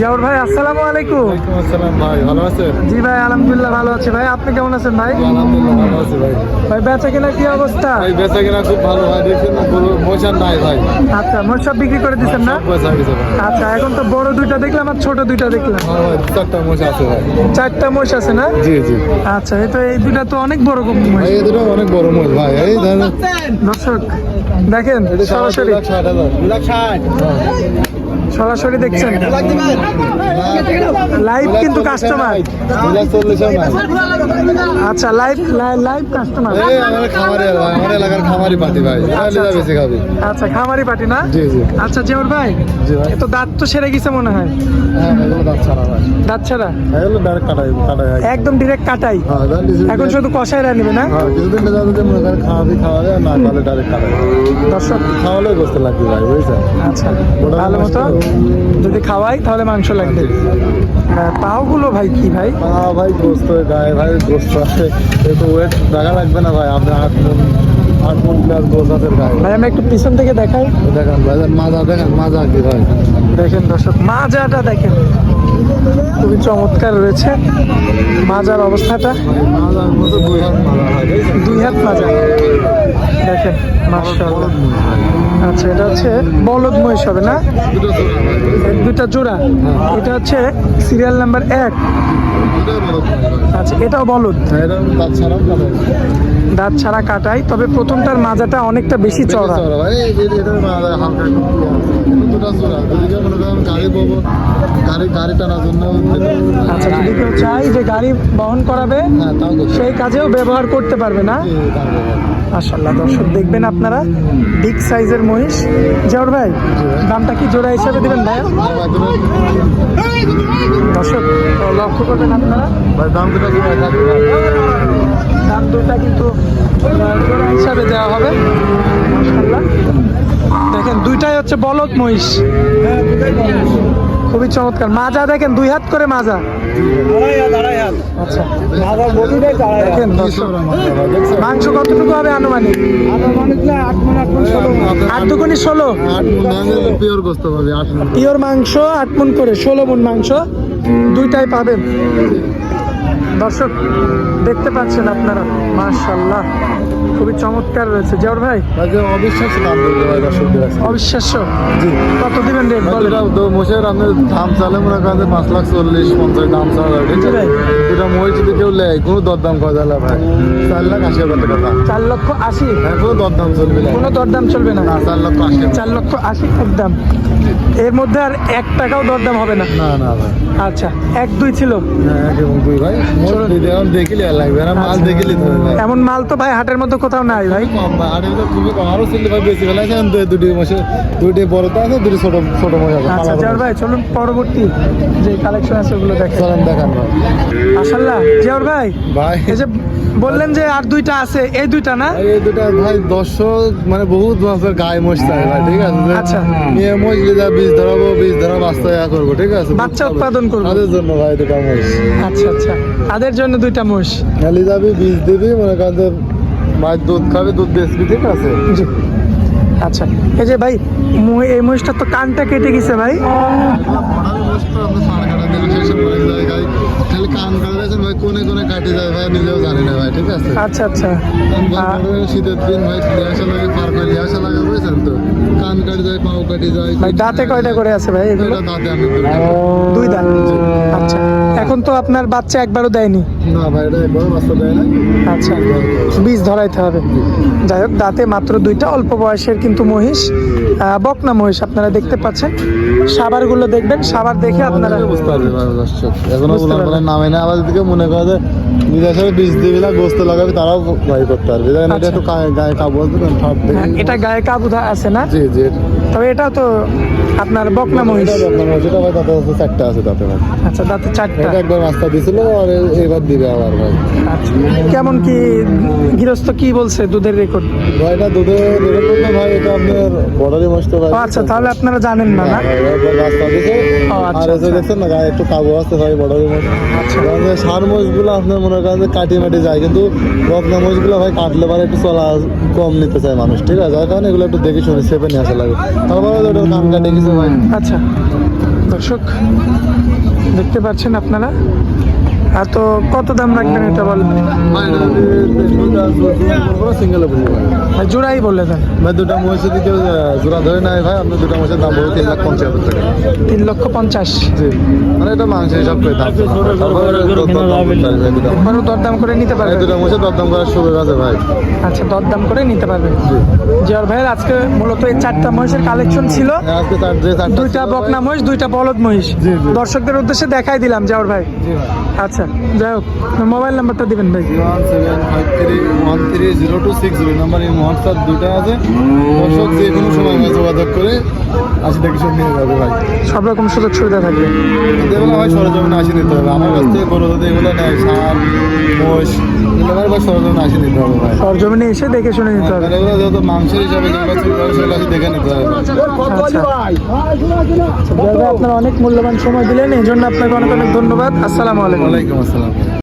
জিয়াউর ভাই আসসালামু আলাইকুম। আসসালাম ভাই, ভালো আছেন? জি ভাই আলহামদুলিল্লাহ ভালো আছি ভাই, আপনি কেমন আছেন ভাই? আলহামদুলিল্লাহ ভালো আছি ভাই। ভাই বেচা কেনা কি অবস্থা? ভাই বেচা কিনা খুব ভালো ভাই, দেখছেন না গরু মোচার নাই ভাই। আচ্ছা মোট সব বিক্রি করে দিচ্ছেন না? সব বেচা গেছে ভাই। আচ্ছা এখন তো বড় দুইটা দেখলাম আর ছোট দুইটা দেখলাম। হ্যাঁ ভাই, চারটা মোচা আছে ভাই। চারটা মোষ আছে না? জি জি আচ্ছা এই দুইটা তো অনেক বড় মোষ। ভাই, এই দুটো অনেক বড় মোচ ভাই। এই ধরেন দর্শক দেখেন এটা সরাসরি 2,60,000। সরাসরি দেখছেন লাইভ কিন্তু কাস্টমার। 2,40,000 নাই। আচ্ছা লাইভ কাস্টমার। এই আমাদের খামারি ভাই, আমার এলাকার খামারি পার্টি ভাই, এটা বেশি খাবি। আচ্ছা খামারি পার্টি না? জি জি আচ্ছা জিয়াউর ভাই জি ভাই। এ তো দাঁত তো সেরে গেছে মনে হয়। হ্যাঁ ভাই, এগুলো দাঁত ছাড়া ভাই। দাঁত ছাড়া এগুলো ডাইরেক্ট কাটাই ভাই। একদম ডিরেক্ট কাটাই। হ্যাঁ দাঁত এখন শুধু কষাইরা নিবে না? হ্যাঁ, কিছুদিন যাতে মনে করেন খাওয়াবে আর না খাওয়ালে ডাইরেক্ট কাটাই। দর্শক খাওয়ালে বসতে লাগবে ভাই, বুঝছেন? আচ্ছা ওটা ভালো মতো যদি খাওয়াই তাহলে মাংস লাগবে। পাওগুলো ভাই কি ভাই? ভাই গোস্ত গায়ে ভাই, গোস্ত আছে, একটু ওয়েট দেখা লাগবে না ভাই। আপনি 8 মণ প্লাস গোস্ত আছে গায়ে। ভাই আমরা একটু পিছন থেকে দেখাই। দেখেন ভাই, মাজা দেখেন, মাজা কি ভাই। দেখেন দর্শক মাজাটা দেখেন খুবই চমৎকার রয়েছে মাজার অবস্থাটা। মাজার মতো 2 হাত মাজা ভাই, দেখছেন? 2 হাত মাজা দেখেন মাশাআল্লাহ। আচ্ছা এটা হচ্ছে বলদ মহিষ হবে না? দুটো জোড়া ভাই, বুঝছেন? দুটা জোড়া। এটা হচ্ছে সিরিয়াল নাম্বার 1। দুটোই বড় ভাই। আচ্ছা এটাও বলদ, হ্যাঁ, এটা দাঁত ছাড়াও কাটাই। দাঁত ছাড়া কাটাই, তবে প্রথমটার মাজাটা অনেকটা বেশি চওড়া। চওড়া ভাই, এটার মাজা হালকা একটু পুরো আছে। দুটো জোড়া, যদি মনে করেন গাড়ি পাবো, গাড়ি টানার জন্য আচ্ছা যদি কেউ চাই যে গাড়ি বহন করাবে হ্যাঁ তাও করছি। সেই কাজেও ব্যবহার করতে পারবে না? মাশাআল্লাহ দর্শক দেখবেন আপনারা বিগ সাইজের মহিষ। জিয়াউর ভাই দামটা কি জোড়া হিসাবে দিবেন ভাই? দর্শক লক্ষ্য করবেন আপনারা ভাই দাম দুটো কি ভাই থাকবে? দাম দুটা কিন্তু জোড়া হিসাবে দেওয়া হবে। মাশাআল্লাহ দেখেন দুইটাই হচ্ছে বলদ মহিষ, খুবই চমৎকার। মাজা দেখেন 2 হাত করে মাজা। আচ্ছা দেখেন দর্শক মাংস কতটুকু হবে আনুমানিক? 8 দুগুণী 16। 8 মণ পিওর গোস্ত পাবে, 8 মণ। পিওর মাংস 8 মণ করে 16 মণ মাংস দুইটাই পাবেন। দর্শক দেখতে পাচ্ছেন আপনারা মাশাআল্লাহ খুবই চমৎকার রয়েছে। জিয়াউর ভাই অবিশ্বাস্য দাম বলতে ভাই দর্শকদের কাছে। অবিশ্বাস্য জি কত দিবেন রেট বলেন? মোষের আপনার দাম চালে মনে করেন 5,40,50 দাম চাওয়া হয়, ঠিক আছে? দুটা মহিষ যদি কেউ নেয় কোনো দরদাম করা যায় না ভাই। 4,80,000 টাকা দাম। 4,80,000? হ্যাঁ, কোনো দরদাম চলবে না। কোনো দরদাম চলবে না? না, 4,80,000। 4,80,000 একদম। এর মধ্যে আর 1 টাকাও দরদাম হবে না? না না ভাই। আচ্ছা 1-2 ছিল? হ্যাঁ, 1 এবং 2 ভাই। মোট দেখিলে আর লাগবে না, মাল দেখিলে ধরে ভাই। এমন মাল তো ভাই হাটের মধ্যে কোথাও নাই ভাই। কম ভাই, আর এগুলো খুবই কম। আরো ছিল ভাই, বেশি ফেলা আছে। দুটি মোষে, দুটি বড় তো আছে, দুটি ছোট ছোট মোষ আছে। আচ্ছা জিয়াউর ভাই চলুন পরবর্তী যে কালেকশন আছে ওগুলো দেখেন। চলেন দেখান ভাই। মাশাআল্লাহ জিয়াউর ভাই ভাই এই যে বললেন যে আর দুইটা আছে, এই দুইটা না? এই দুটা ভাই দর্শক মানে বহুত মাসের গায়ে মোষ চাই ভাই, ঠিক আছে? আচ্ছা। নিয়ে মোষ লিজা বীজ ধরাবো, বীজ ধরা বাস্তা করবো, ঠিক আছে? বাচ্চা উৎপাদন করবো। তাদের জন্য ভাই দুটা মোষ। আচ্ছা আচ্ছা তাদের জন্য দুইটা মোষ। লিজাবি বীজ দিবি, মনে করেন যে মাছ দুধ খাবে, দুধ বেচবি, ঠিক আছে? জি আচ্ছা এই যে ভাই এই মহিষটার তো কানটা কেটে গেছে ভাই। খালি কান কাটা দিয়েছেন ভাই, কোনে কোনে কাটে যায় ভাই, নিজেও জানি না ভাই, ঠিক আছে? আচ্ছা আচ্ছা শীতের দিন ভাই নিয়ে আসা লাগে, পার করে নিয়ে আসা লাগে, বুঝছেন তো? কান কাটে যায়, পাও কাটে যায়। ভাই দাঁতে কয়টা করে আছে ভাই এগুলো? এটা দাঁতে আমি 2 দাঁত। আচ্ছা এখন তো আপনার বাচ্চা একবারও দেয়নি? না ভাই, এটা একবার বাচ্চা দেয় না। আচ্ছা বীজ ধরাইতে হবে। যাই হোক দাঁতে মাত্র 2টা, অল্প বয়সের কিন্তু মহিষ, বকনা মহিষ আপনারা দেখতে পাচ্ছেন। সাবারগুলো দেখবেন, সাবার দেখে আপনারা বুঝতে পারবে ভাই দর্শক। এখনো বুঝতে পারবে। বলে নামে না, আবার দিকে মনে করে যে বিদেশে বীজ দিবি না, গোস্ত লাগাবি, তারাও ভাই করতে পারবে। এটা আচ্ছা। একটু গায়ে কাবু দেবেন, ঠাপ হ্যাঁ, এটা গায়ে কাবুধা আছে না? জি জি। তবে এটা তো আপনার বকনা মহিষ। এটা আপনার যেটা ভাই তাতে 4টা আছে তাতে ভাই। আচ্ছা দাঁতে 4টা। এটা একবার রাস্তা দিছিল, আর এবার দিবে আবার ভাই। আচ্ছা কেমন কি গৃহস্থ কি বলছে দুধের রেকর্ড? ভাই এটা দুধে দুধের করতে ভাই, এটা আপনার বর্ডারি মস্ত ভাই। আচ্ছা তাহলে আপনারা জানেন না না? ভাই, একবার রাস্তা দিছে। ও, আচ্ছা, আর এসে আচ্ছা। দেখছেন না গায়ে একটু কাবু আছে ভাই, বর্ডারি মোষ। আচ্ছা। সার মোষগুলো আপনার মনে করেন যে কাটি মাটি যায়, কিন্তু বকনা মোষগুলো ভাই কাটলে পারে একটু চলা কম নিতে চায় মানুষ, ঠিক আছে? যার কারণে এগুলো একটু দেখে শুনে চেপে নিয়ে আসা লাগে। তারপরে ওটা কান কাটে কিছু ভাই। আচ্ছা দর্শক দেখতে পাচ্ছেন আপনারা। আর তো কত দাম রাখবেন এটা বলেন? সিঙ্গেল ভাই জোড়াই বলে দেন। ভাই দুটা মহিষ যদি কেউ জোড়া ধরে নেয় ভাই, আপনার দুটা মহিষের দাম বলবো 3,50,000 টাকা। 3,50,000। জি, মানে এটা মাংস হিসাব করে দাম। এরপরও দরদাম করে নিতে পারবেন। দুটা মহিষের দরদাম করার সুযোগ আছে ভাই। আচ্ছা, দরদাম করে নিতে পারবেন। জি, জিয়ার ভাইয়ের আজকে মূলত এই 4টা মহিষের কালেকশন ছিল। আজকে যে চারটা 2টা বকনা মহিষ, 2টা বলদ মহিষ। জি, জি। দর্শকদের উদ্দেশ্যে দেখাই দিলাম জাওর ভাই। জি ভাই। আচ্ছা, যাই হোক, মোবাইল নাম্বারটা দিবেন ভাই। 01753130260 নাম্বার এই হোয়াটসঅ্যাপ দুটা আছে। দর্শক যে কোনো সময় আমায় যোগাযোগ করে আসি দেখে সব নিয়ে যাবে ভাই। সব রকম সুযোগ সুবিধা থাকবে। এগুলো ভাই সরজমিনে আসি নিতে হবে। আমার কাছ থেকে গরু যদি এগুলো নেয় ষাঁড় মোষ, এগুলো ভাই সরজমিনে আসি নিতে হবে ভাই। সরজমিনে এসে দেখে শুনে নিতে হবে। আর এগুলো যেহেতু মাংসের হিসাবে যেগুলো ছিল সেগুলো আসি দেখে নিতে হবে। আচ্ছা, জিয়ার ভাই আপনার অনেক মূল্যবান সময় দিলেন, এই জন্য আপনাকে অনেক অনেক ধন্যবাদ। আসসালামু আলাইকুম। ওয়ালাইকুম আসসালাম।